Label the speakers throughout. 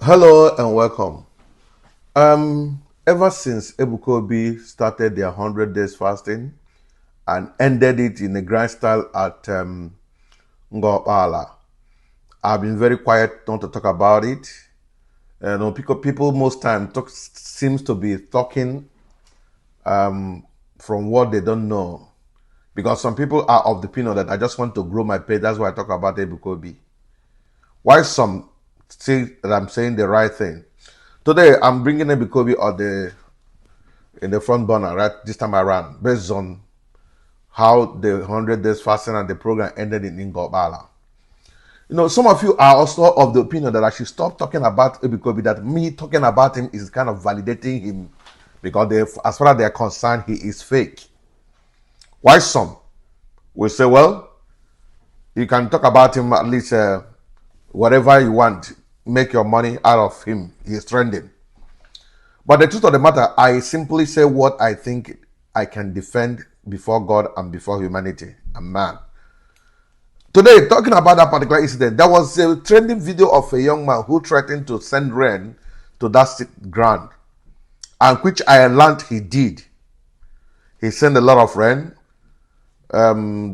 Speaker 1: Hello and welcome. Ever since Ebuka started their 100 days fasting and ended it in a grand style at Ngokpala, I've been very quiet not to talk about it. People most time seems to be talking from what they don't know, because some people are of the opinion that I just want to grow my pay. That's why I talk about Ebuka. Why some say that I'm saying the right thing? Today I'm bringing Ebuka in the front burner right this time around, based on how the 100 days fasting and the program ended in Ngokpala. Some of you are also of the opinion that I should stop talking about Ebuka, that me talking about him is kind of validating him, because as far as they are concerned, he is fake. Why some will say, well, you can talk about him at least whatever you want, make your money out of him. He's trending. But the truth of the matter, I simply say what I think I can defend before God and before humanity and man. Today, talking about that particular incident, there was a trending video of a young man who threatened to send rain to that ground, and which I learned he did. He sent a lot of rain.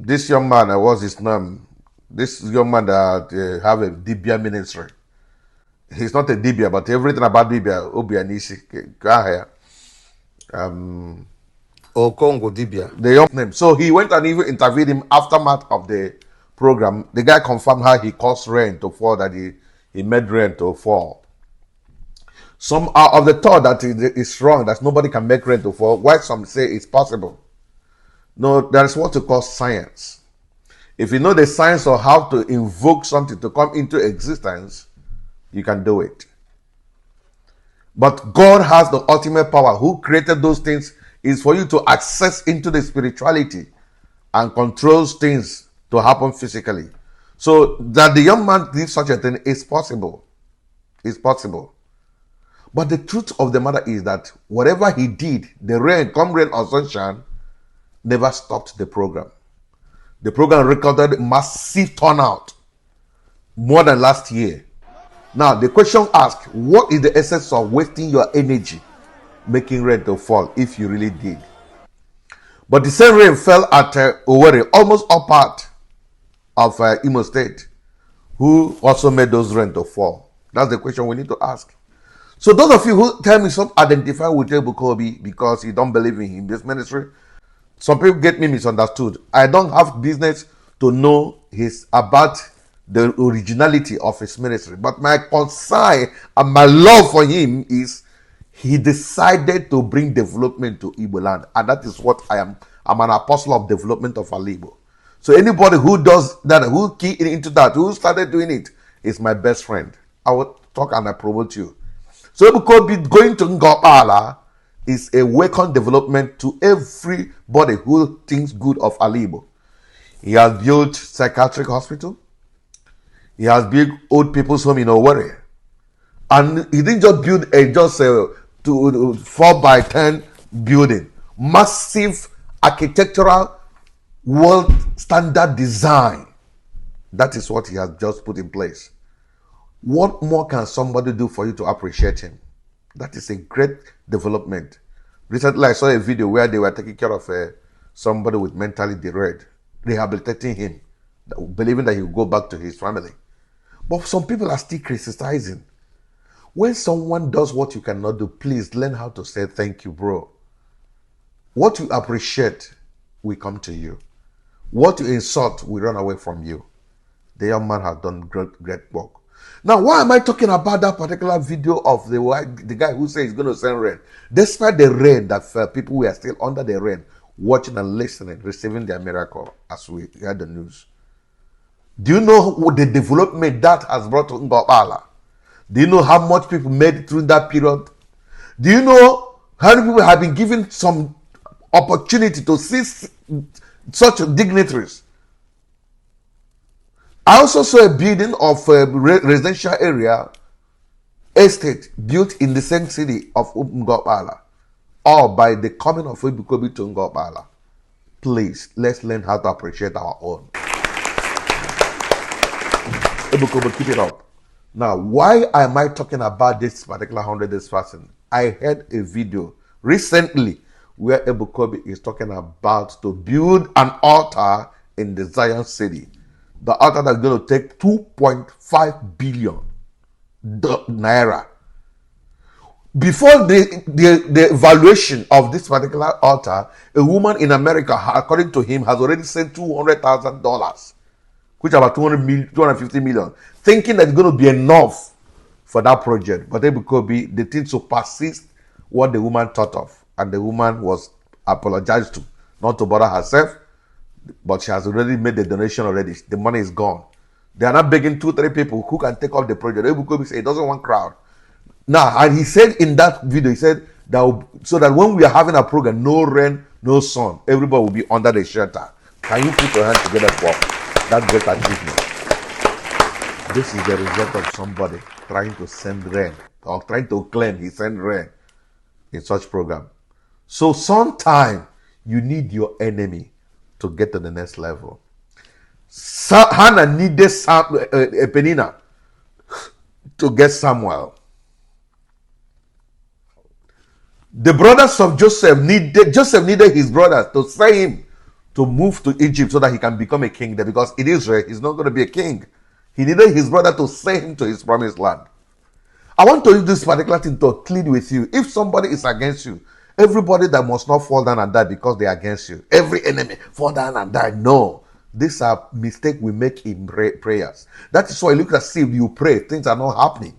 Speaker 1: This young man, what's his name? This young man that have a Dibia ministry. He's not a Dibia, but everything about Dibia, Obia Nisi,
Speaker 2: Congo Dibia.
Speaker 1: the young name. So he went and even interviewed him aftermath of the program. The guy confirmed how he caused rain to fall, that he made rain to fall. Some are of the thought that it's wrong, that nobody can make rain to fall, while some say it's possible. No, there is what you call science. If you know the science of how to invoke something to come into existence, you can do it. But God has the ultimate power. Who created those things is for you to access into the spirituality and controls things to happen physically. So that the young man did such a thing is possible. It's possible. But the truth of the matter is that whatever he did, the rain, come rain or sunshine, never stopped the program. The program recorded massive turnout, more than last year. Now, the question asked, what is the essence of wasting your energy making rain to fall if you really did? But the same rain fell at Owerri, almost all part of Imo State, who also made those rain to fall. That's the question we need to ask. So those of you who tell me stop identify with Ebuka because you don't believe in him, this ministry, some people get me misunderstood. I don't have business to know about the originality of his ministry, but my concern and my love for him is he decided to bring development to Igbo land, and that is what I am. I'm an apostle of development of Igbo. So anybody who does that, who key into that, who started doing it, is my best friend. I will talk and I promote you. So Ebuka going to Ngokpala is a welcome development to everybody who thinks good of Igbo. He has built psychiatric hospital. He has built old people's home in Owerri. And he didn't just build a 4x10 building. Massive architectural world standard design. That is what he has just put in place. What more can somebody do for you to appreciate him? That is a great development. Recently, I saw a video where they were taking care of somebody with mentally derailed, rehabilitating him, believing that he will go back to his family. But some people are still criticizing. When someone does what you cannot do, please learn how to say thank you, bro. What you appreciate will come to you. What you insult will run away from you. The young man has done great work. Now, why am I talking about that particular video of the guy who says he's going to send rain? Despite the rain that fell, people were still under the rain, watching and listening, receiving their miracle as we heard the news. Do you know what the development that has brought to Ngokpala? Do you know how much people made it through that period? Do you know how many people have been given some opportunity to see such dignitaries? I also saw a building of a residential area, estate, built in the same city of Ngokpala, all by the coming of Ebuka to Ngokpala. Please, let's learn how to appreciate our own. Ebuka, keep it up. Now, why am I talking about this particular 100 days fasting? I heard a video recently where Ebuka is talking about to build an altar in the Zion city. The altar that's going to take 2.5 billion naira. Before the evaluation of this particular altar, a woman in America, according to him, has already sent $200,000, which is about 250 million, thinking that it's going to be enough for that project. But Ebuka, the thing supersedes what the woman thought of, and the woman was apologized to, not to bother herself, but she has already made the donation already. The money is gone. They are not begging 2-3 people who can take up the project. Ebuka said he doesn't want crowd. Now, and he said in that video, he said that so that when we are having a program, no rain, no sun, everybody will be under the shelter. Can you put your hands together for that great achievement? This is the result of somebody trying to send rain, or trying to claim he sent rain in such program. So sometime you need your enemy to get to the next level. Hannah needed Penina to get Samuel. The brothers of Joseph needed his brothers to say him to move to Egypt so that he can become a king there, because in Israel he's not going to be a king. He needed his brother to say him to his promised land. I want to use this particular thing to plead with you. If somebody is against you, everybody that must not fall down and die because they are against you. Every enemy fall down and die. No. These are mistakes we make in prayers. That is why look at see if you pray, things are not happening.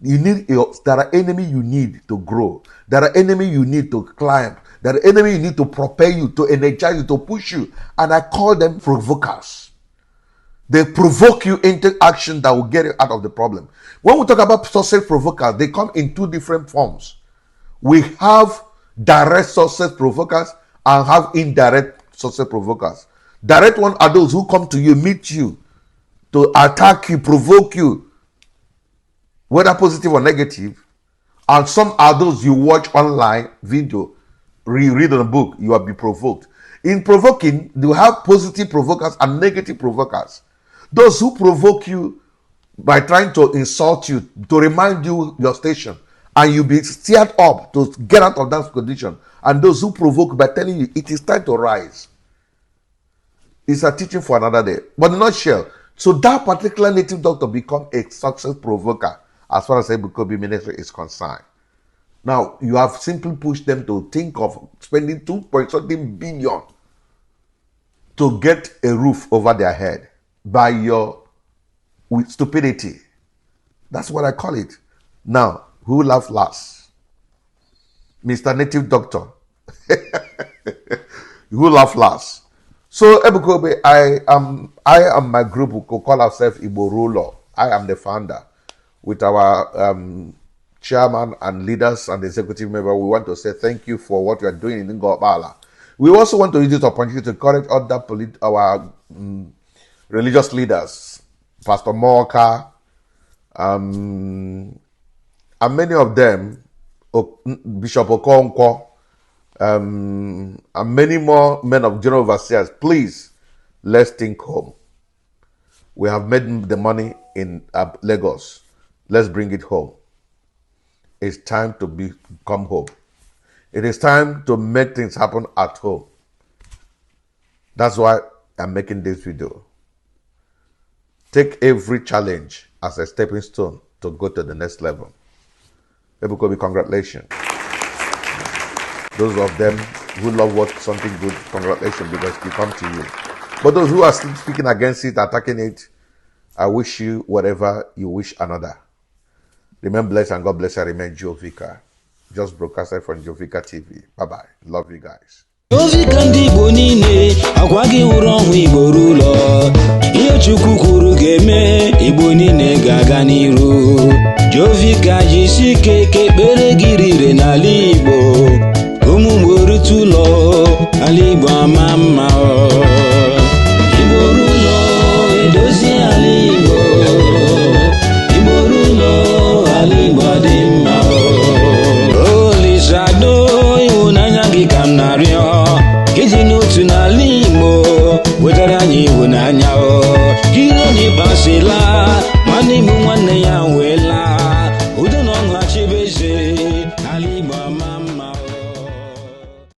Speaker 1: There are enemies you need to grow. There are enemies you need to climb. There are enemies you need to prepare you, to energize you, to push you. And I call them provokers. They provoke you into action that will get you out of the problem. When we talk about success provokers, they come in 2 different forms. We have direct success provokers and have indirect success provokers. Direct one are those who come to you, meet you, to attack you, provoke you, whether positive or negative. And some are those you watch online video, read on a book, you will be provoked. In provoking, you have positive provokers and negative provokers. Those who provoke you by trying to insult you, to remind you your station, and you be stirred up to get out of that condition. And those who provoke by telling you it is time to rise. It's a teaching for another day. But in a nutshell, so that particular native doctor become a success provoker as far as Ebuka ministry is concerned. Now, you have simply pushed them to think of spending 2.something billion to get a roof over their head by your stupidity. That's what I call it. Now, who laughs last? Mr. Native Doctor. Who laughs last? So, Ebuka, I am my group who call ourselves Igbo Ruler. I am the founder. With our chairman and leaders and executive member, we want to say thank you for what you are doing in Ngokpala. We also want to use this opportunity to encourage other our religious leaders, Pastor Moka, and many of them, Bishop Okonkwo, and many more men of general overseers. Please, let's think home. We have made the money in Lagos. Let's bring it home. It's time to come home. It is time to make things happen at home. That's why I'm making this video. Take every challenge as a stepping stone to go to the next level. Ebuka, congratulations. Those of them who love something good, congratulations, because it come to you. But those who are still speaking against it, attacking it, I wish you whatever you wish another. Remain blessed and God bless you. Remain Ebuka. Just broadcasted from Ebuka TV. Bye-bye. Love you guys.
Speaker 3: Ebuka ndị Igbo niile agwa gị wụrụ ọnwụ Igbo rụlọ ihe Chukwu kwuru ga-eme Igbo niile ga-aga n'iru Ebuka jisi ike ka ekpere gị rire n'ala Igbo